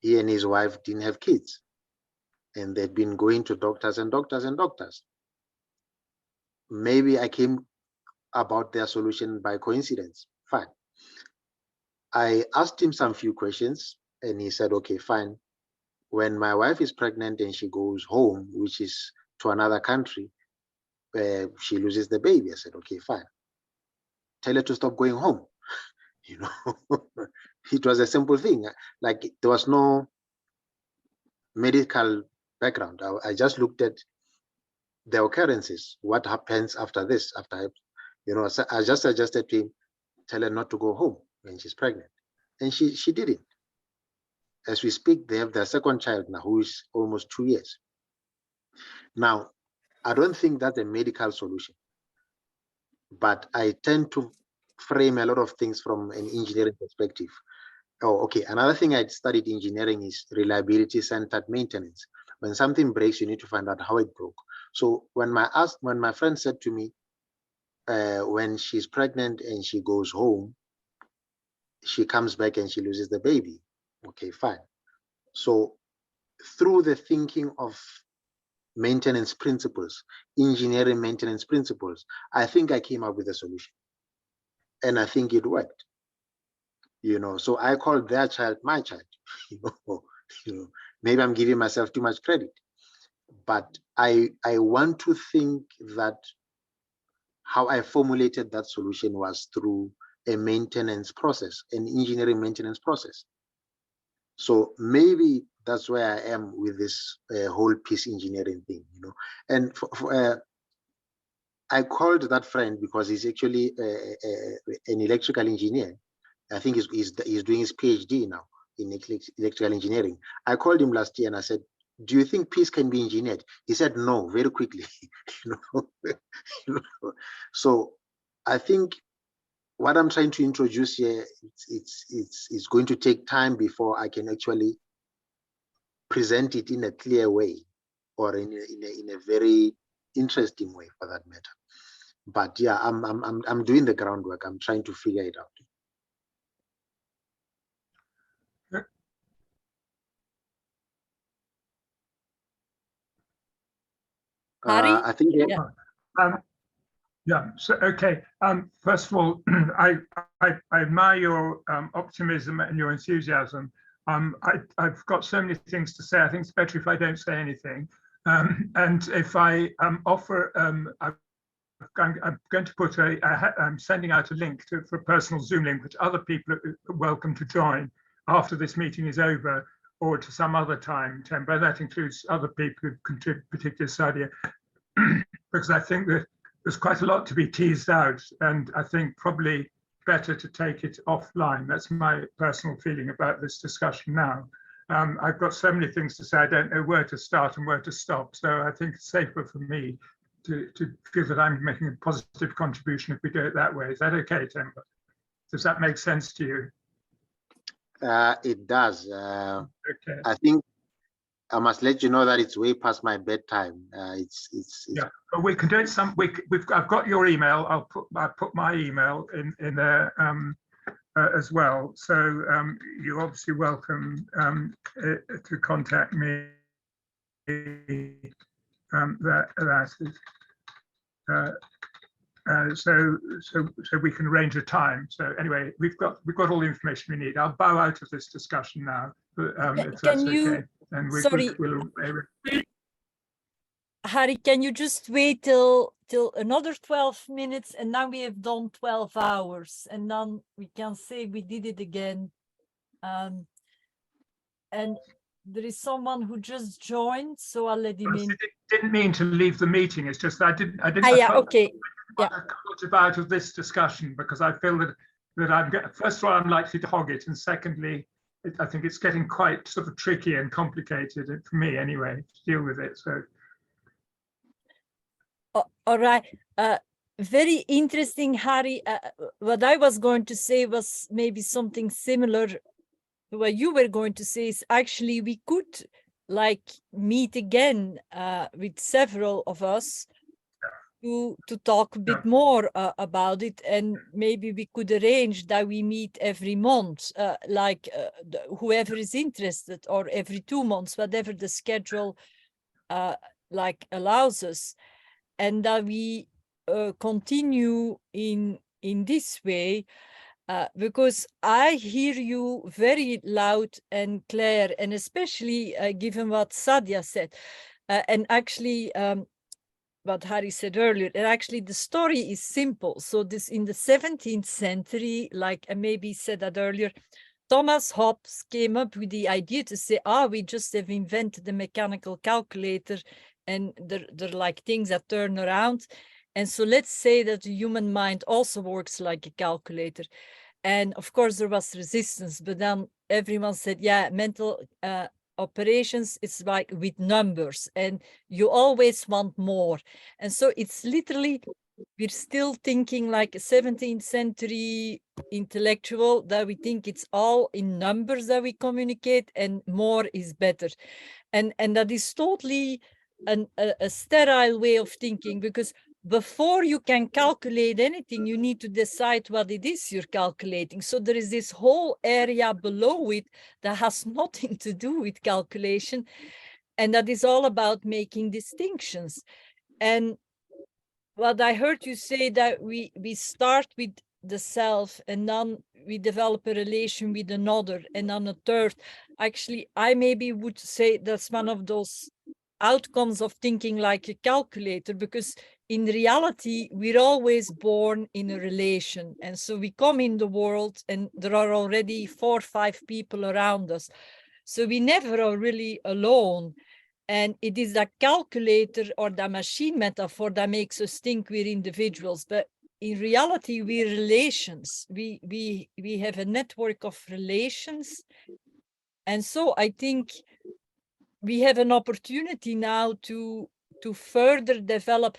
He and his wife didn't have kids, and they'd been going to doctors and doctors and doctors. Maybe I came about their solution by coincidence. Fine. I asked him some few questions, and he said, okay, fine. When my wife is pregnant and she goes home, which is to another country, she loses the baby. I said, okay, fine. Tell her to stop going home. It was a simple thing. Like, there was no medical background. I just looked at the occurrences. What happens after this? So I just suggested to him, tell her not to go home when she's pregnant. And she did it. As we speak, they have their second child now, who is almost 2 years. Now, I don't think that's a medical solution, but I tend to frame a lot of things from an engineering perspective. Oh, okay. Another thing I studied engineering is reliability-centered maintenance. When something breaks, you need to find out how it broke. So when my friend said to me, when she's pregnant and she goes home, she comes back and she loses the baby. Okay, fine. So through the thinking of maintenance principles, engineering maintenance principles, I think I came up with a solution, and I think it worked. So I called their child my child. Maybe I'm giving myself too much credit, but I want to think that how I formulated that solution was through a maintenance process, an engineering maintenance process. So maybe that's where I am with this whole peace engineering thing, And I called that friend because he's actually an electrical engineer. I think he's doing his PhD now in electrical engineering. I called him last year and I said, do you think peace can be engineered? He said no, very quickly. So I think what I'm trying to introduce here, it's going to take time before I can actually present it in a clear way, or in a very interesting way, for that matter. But yeah, I'm doing the groundwork. I'm trying to figure it out. Harry? I think Yeah. Yeah. So okay. First of all, I admire your optimism and your enthusiasm. I've got so many things to say. I think it's better if I don't say anything. And if I offer, I'm going to put I'm sending out a link for a personal Zoom link, which other people are welcome to join after this meeting is over, or to some other time. But that includes other people who contribute particular study, because I think that there's quite a lot to be teased out, and I think probably better to take it offline. That's my personal feeling about this discussion now. I've got so many things to say, I don't know where to start and where to stop. So I think it's safer for me to feel that I'm making a positive contribution if we do it that way. Is that okay, Temba? Does that make sense to you? It does. Okay. I think I must let you know that it's way past my bedtime. It's yeah, but we can do it I've got your email. I'll put my email in there as well. So you're obviously welcome to contact me. So we can arrange a time. So anyway, we've got all the information we need. I'll bow out of this discussion now, but if that's okay. And Harry, can you just wait till another 12 minutes, and now we have done 12 hours, and then we can say we did it again. And there is someone who just joined, so I'll let him in. Didn't mean to leave the meeting. It's just I didn't. Yeah, okay. Yeah. I got out of this discussion because I feel that first of all I'm likely to hog it, and secondly, I think it's getting quite sort of tricky and complicated for me anyway to deal with it. So. All right. Very interesting, Harry. What I was going to say was maybe something similar to what you were going to say. Is actually we could like meet again with several of us to talk a bit more about it, and maybe we could arrange that we meet every month, whoever is interested, or every 2 months, whatever the schedule like allows us, and that we continue in this way, because I hear you very loud and clear, and especially given what Sadia said, and actually what Harry said earlier, and actually the story is simple. So this in the 17th century, like I maybe said that earlier, Thomas Hobbes came up with the idea to say, we just have invented the mechanical calculator, and they're like things that turn around. And so let's say that the human mind also works like a calculator. And of course there was resistance, but then everyone said, yeah, mental operations, it's like with numbers, and you always want more. And so it's literally, we're still thinking like a 17th century intellectual, that we think it's all in numbers that we communicate, and more is better. And that is totally a sterile way of thinking, because before you can calculate anything, you need to decide what it is you're calculating. So there is this whole area below it that has nothing to do with calculation, and that is all about making distinctions. And what I heard you say, that we start with the self, and then we develop a relation with another, and then a third. Actually, I maybe would say that's one of those outcomes of thinking like a calculator, because in reality, we're always born in a relation. And so we come in the world, and there are already 4 or 5 people around us. So we never are really alone. And it is that calculator or the machine metaphor that makes us think we're individuals. But in reality, we're relations. We have a network of relations. And so I think we have an opportunity now to further develop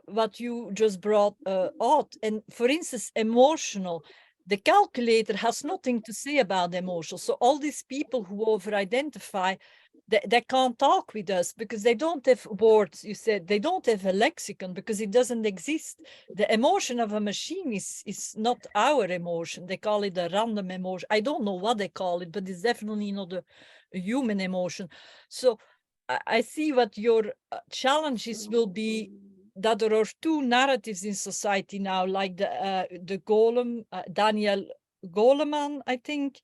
what you just brought out. And for instance, emotional. The calculator has nothing to say about emotional. So all these people who over-identify, they can't talk with us because they don't have words. You said they don't have a lexicon because it doesn't exist. The emotion of a machine is not our emotion. They call it a random emotion. I don't know what they call it, but it's definitely not a human emotion. So I see what your challenges will be that there are two narratives in society now, like the Golem, Daniel Goleman, I think.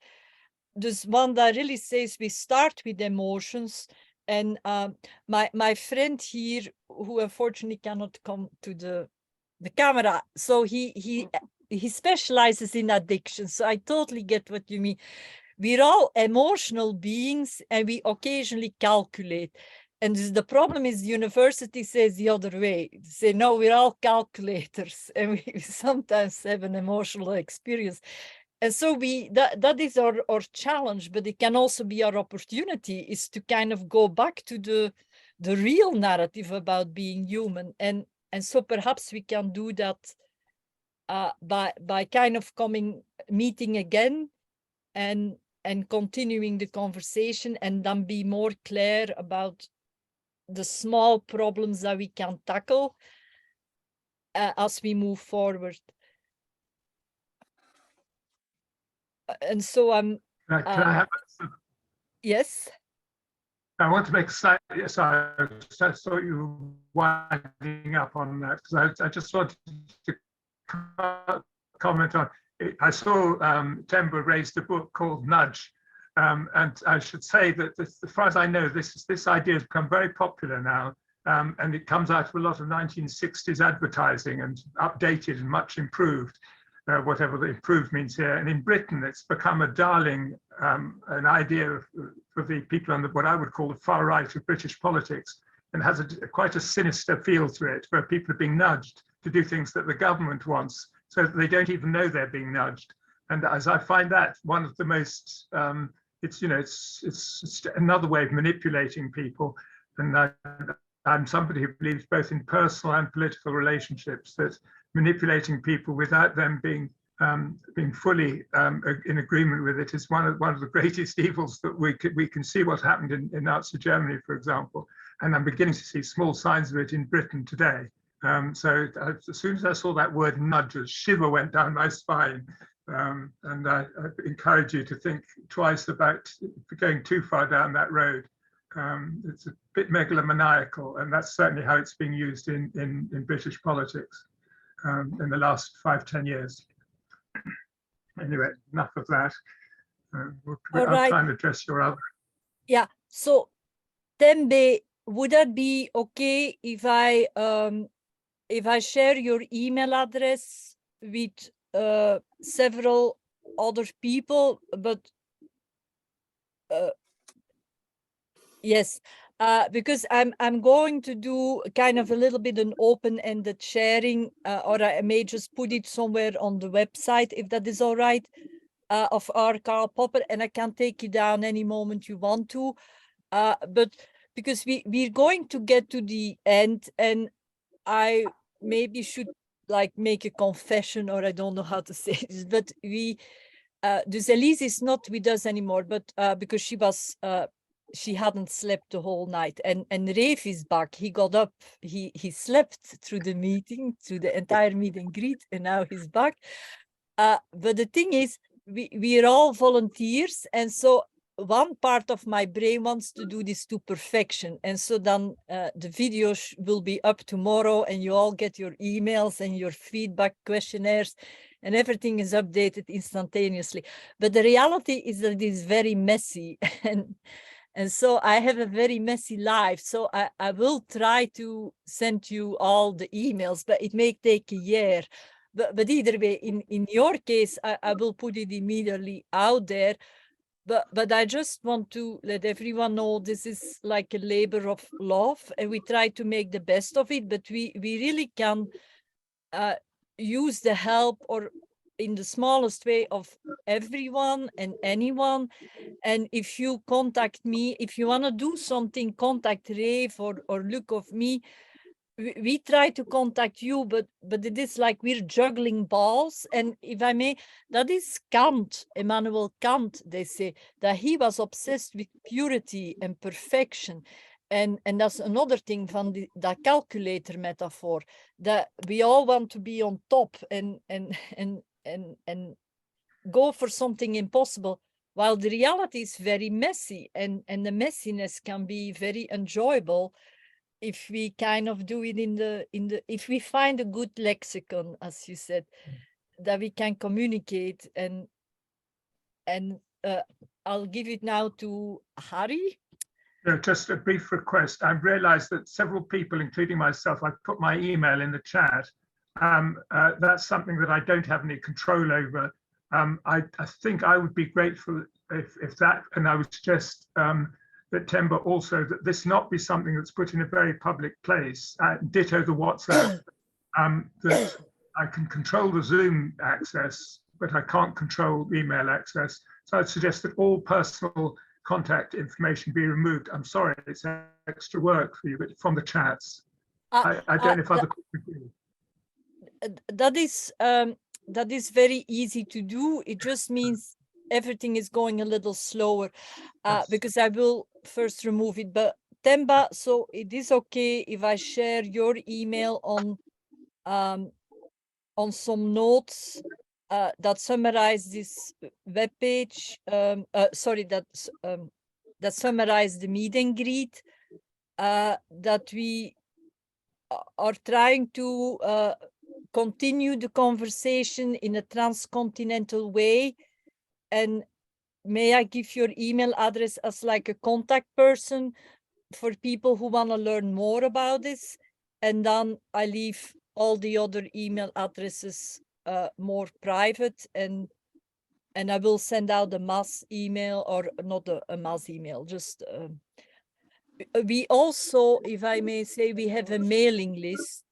There's one that really says we start with emotions. And my friend here, who unfortunately cannot come to the camera, so he specializes in addiction. So I totally get what you mean. We're all emotional beings, and we occasionally calculate. And the problem is, the university says the other way. They say, no, we're all calculators, and we sometimes have an emotional experience. And so that is our challenge, but it can also be our opportunity, is to kind of go back to the real narrative about being human. And so perhaps we can do that by kind of meeting again and continuing the conversation, and then be more clear about the small problems that we can tackle as we move forward. And so Can I have yes. I want to make a slight, yes, I saw you winding up on that, because I just wanted to comment on it. I saw Temba raised a book called Nudge, and I should say that as far as I know, this idea has become very popular now, and it comes out of a lot of 1960s advertising and updated and much improved. Whatever the improved means here. And in Britain, it's become a darling, an idea for the people on what I would call the far right of British politics, and has quite a sinister feel to it, where people are being nudged to do things that the government wants, so that they don't even know they're being nudged. And as I find that one of the most, it's another way of manipulating people. And I'm somebody who believes both in personal and political relationships, that manipulating people without them being fully in agreement with it is one of the greatest evils that we can see what happened in Nazi Germany, for example. And I'm beginning to see small signs of it in Britain today. So as soon as I saw that word nudge, a shiver went down my spine. And I encourage you to think twice about going too far down that road. It's a bit megalomaniacal, and that's certainly how it's being used in British politics in the last 5-10 years. Anyway, enough of that. I'll try and address your other. Yeah, so Tembe, would that be okay if I share your email address with several other people? But yes, because I'm going to do kind of a little bit an open-ended sharing, or I may just put it somewhere on the website, if that is all right, of our Karl Popper, and I can take you down any moment you want to. But because we're going to get to the end, and I maybe should like make a confession, or I don't know how to say this, but dus Elise is not with us anymore, but because she hadn't slept the whole night, and Rafe is back. He got up, he slept through the meeting, through the entire meet and greet, and now he's back. But the thing is, we're all volunteers, and so one part of my brain wants to do this to perfection, and so then the video will be up tomorrow, and you all get your emails and your feedback questionnaires, and everything is updated instantaneously. But the reality is that it is very messy, and so I have a very messy life. So I will try to send you all the emails, but it may take a year. But either way, in your case, I will put it immediately out there. But I just want to let everyone know this is like a labor of love, and we try to make the best of it, but we really can use the help, or in the smallest way, of everyone and anyone. And if you contact me, if you want to do something, contact Rafe or look of me. We try to contact you, but it is like we're juggling balls. And if I may, that is Kant, Immanuel Kant. They say that he was obsessed with purity and perfection. And that's another thing from that calculator metaphor, that we all want to be on top and go for something impossible, while the reality is very messy, and the messiness can be very enjoyable. if we kind of do it in the if we find a good lexicon, as you said, that we can communicate, and I'll give it now to Harry. Just a brief request. I've realized that several people, including myself, I've put my email in the chat. That's something that I don't have any control over. I think I would be grateful if that, and I would suggest that Temba also, that this not be something that's put in a very public place. Ditto the WhatsApp, that I can control the Zoom access, but I can't control email access. So I'd suggest that all personal contact information be removed. I'm sorry, it's extra work for you, but from the chats. I don't know if other people agree. That is very easy to do. It just means everything is going a little slower, Yes. because I will first remove it. But Temba, so it is okay if I share your email on some notes that summarize this webpage. Sorry, that summarize the meet and greet, that we are trying to continue the conversation in a transcontinental way. And may I give your email address as like a contact person for people who want to learn more about this? And then I leave all the other email addresses more private, and I will send out a mass email, or not a mass email, just we also, if I may say, we have a mailing list,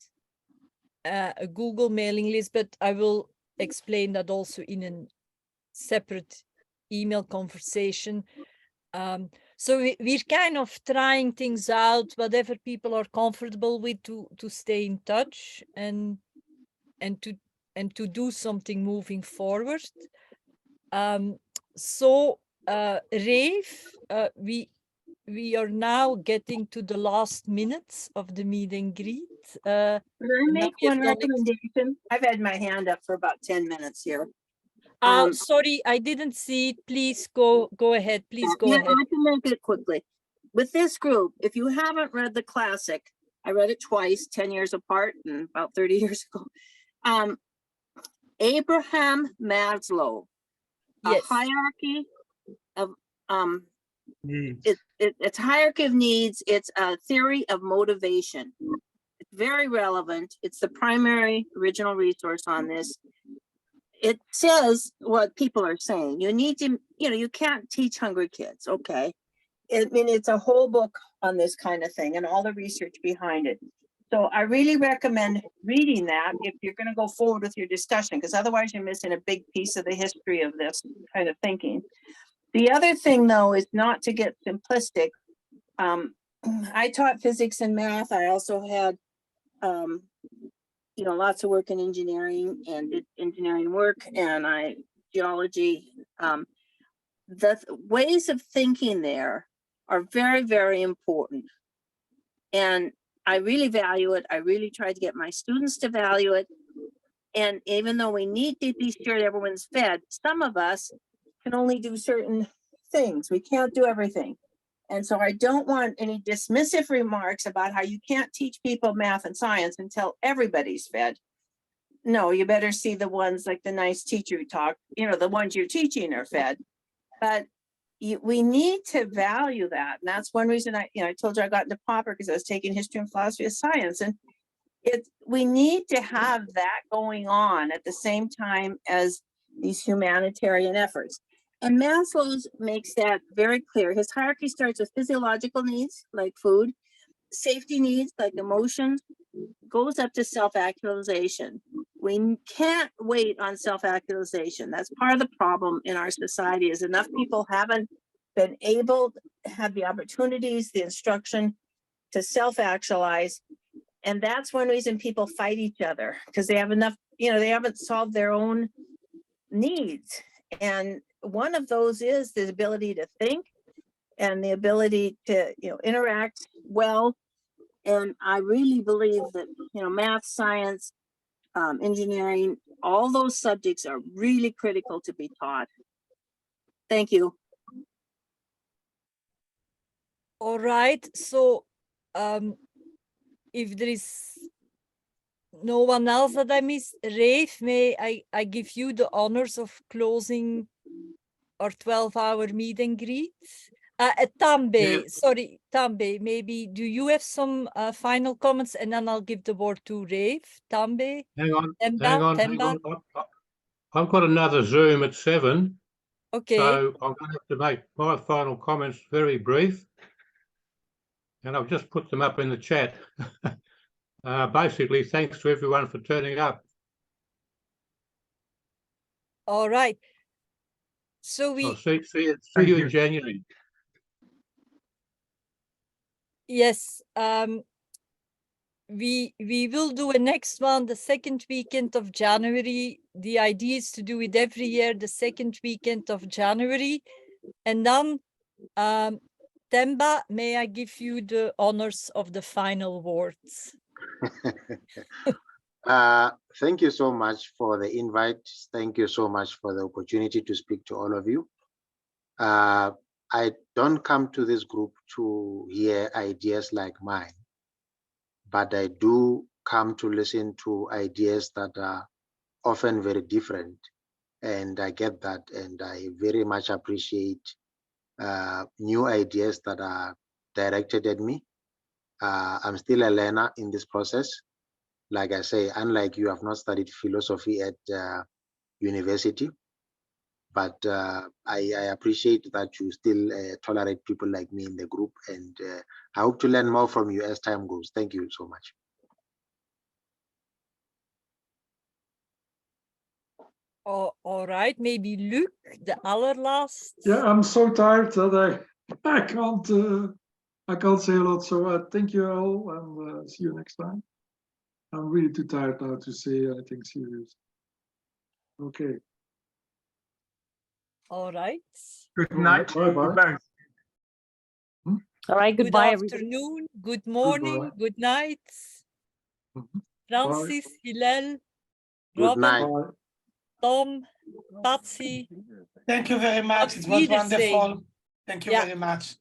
a Google mailing list, but I will explain that also in a separate email conversation. So we're kind of trying things out, whatever people are comfortable with, to stay in touch and to do something moving forward. So Rafe, we are now getting to the last minutes of the meet and greet. Could I make we have one done recommendation? I've had my hand up for about 10 minutes here. Sorry, I didn't see it. Please go ahead. Please go Yeah, ahead. I can make it quickly. With this group, if you haven't read the classic, I read it twice, 10 years apart and about 30 years ago. Abraham Maslow, Yes. a hierarchy of Needs. it's hierarchy of needs. It's a theory of motivation. It's very relevant. It's the primary original resource on this. It says what people are saying. You need to, you can't teach hungry kids. Okay. I mean, it's a whole book on this kind of thing and all the research behind it. So I really recommend reading that if you're going to go forward with your discussion, because otherwise you're missing a big piece of the history of this kind of thinking. The other thing, though, is not to get simplistic. I taught physics and math. I also had, lots of work in engineering and did engineering work, and geology. The ways of thinking there are very, very important. And I really value it. I really try to get my students to value it. And even though we need to be sure everyone's fed, some of us can only do certain things. We can't do everything. And so I don't want any dismissive remarks about how you can't teach people math and science until everybody's fed. No, you better see the ones like the nice teacher who talked, the ones you're teaching are fed. But we need to value that. And that's one reason I told you I got into Popper, because I was taking history and philosophy of science. And we need to have that going on at the same time as these humanitarian efforts. And Maslow's makes that very clear. His hierarchy starts with physiological needs like food, safety needs like emotions, goes up to self-actualization. We can't wait on self-actualization. That's part of the problem in our society, is enough people haven't been able to have the opportunities, the instruction to self-actualize. And that's one reason people fight each other, because they have enough, they haven't solved their own needs. And one of those is the ability to think and the ability to, interact well. And I really believe that, math, science, engineering, all those subjects are really critical to be taught. Thank you. All right. So if there is no one else that I missed, Rafe, may I give you the honors of closing our 12-hour meet and greet? Tambe, sorry, Tambe, maybe do you have some final comments, and then I'll give the word to Rafe. Tambe? Hang on, Temba, hang on, hang Temba? on. I've got another Zoom at 7, Okay. so I'm going to have to make my final comments very brief. And I've just put them up in the chat. Basically, thanks to everyone for turning up. All right. So I'll we, see you you. in January. yes, we will do a next one the second weekend of January. The idea is to do it every year the second weekend of January. And then, Temba, may I give you the honors of the final words? Thank you so much for the invite. Thank you so much for the opportunity to speak to all of you. I don't come to this group to hear ideas like mine, but I do come to listen to ideas that are often very different. And I get that, and I very much appreciate new ideas that are directed at me. I'm still a learner in this process. Like I say, unlike you, I've not studied philosophy at university, but I appreciate that you still tolerate people like me in the group, and I hope to learn more from you as time goes. Thank you so much. Oh, all right, maybe Luc, the allerlast. Yeah, I'm so tired that I can't say a lot. So thank you all, and see you next time. I'm really too tired now to say anything serious. Okay. All right. Good All night. right, bye-bye. Goodbye. All right, Good goodbye, everybody. afternoon, good morning, Goodbye. good night. Mhm. Francis, Hillel, Good Robin, night. Bye. Tom, Patsy. Thank you very much. Auf It was Wiedersehen. wonderful. Thank you Yeah. very much.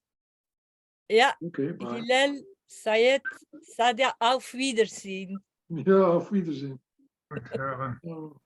Ja, Okay, bye. Hillel, Sayed, Sadia, auf Wiedersehen. Ja, auf Wiedersehen. Good, Oh.